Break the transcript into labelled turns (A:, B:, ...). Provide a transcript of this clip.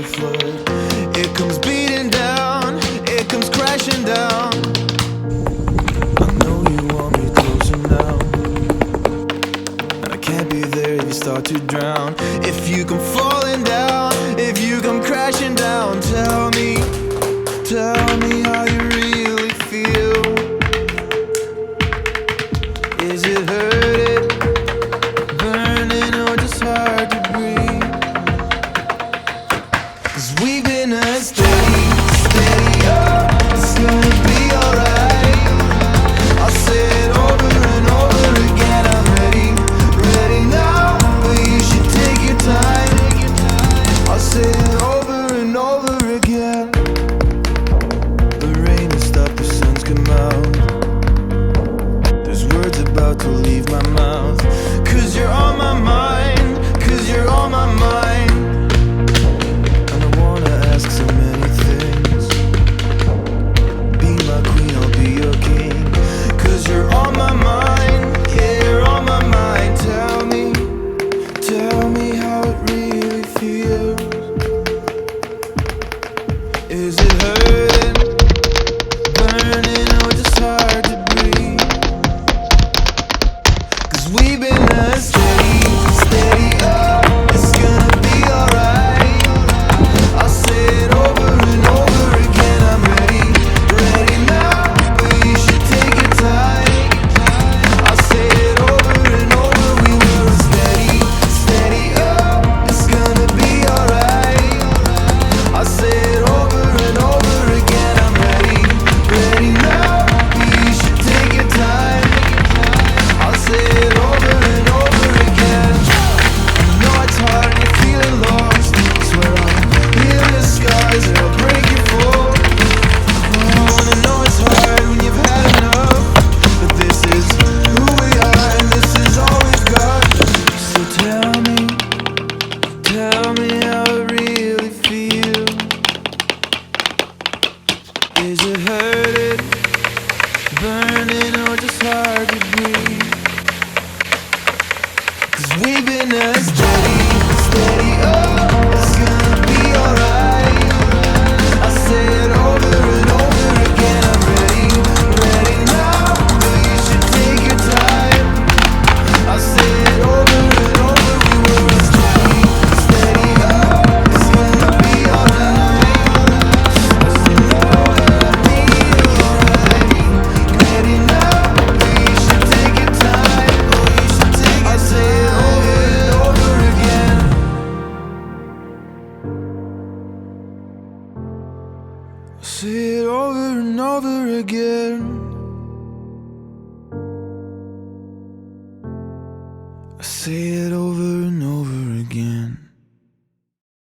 A: flood. It comes beating down, it comes crashing down. I know you want me closer now, and I can't be there if you start to drown. If you come falling down, if you come crashing down, tell me how you really feel. Is it hurting, burning, or just hard to breathe? 'Cause we've been a steady, oh, it's gonna be alright. I'll say it over and over again. I'm ready now, but you should take your time. I'll say it over and over again. The rain has stopped, the sun's come out. There's words about to leave my mouth. 'Cause you're on my mind, 'cause you're on my mind. And I wanna ask so many things. Be my queen, I'll be your king. 'Cause you're on my mind, yeah, you're on my mind. Tell me how it really feels. Is it hurting, burning, or just hard to breathe? 'Cause we've been a steady, oh, it's gonna be alright. I'll say it over and over again. I'm ready now, but you should take your time. I'll say it over and over. We were steady, oh, it's gonna be alright. I'll say it over and over again. I'm ready now, but you should take your time. I'll say it over and over again. I know it's hard and you're feeling lost. Swear I'll heal the scars and I'll break your fall. Oh, and I know it's hard when you've had enough, but this is who we are and this is all we've got. So tell me how it really feels. Is it hurting, burning, or just hard to breathe? 'Cause we've been a steady, oh, it's gonna be alright. I'll say it over and over again. I'm ready now, but you should take your time. I'll say it over and over. We were steady, oh, it's gonna be alright. I'll say it over and alright. Ready now, but you should take your time. I'll say it over and over again. I'll say it over and over again. I say it over and over again.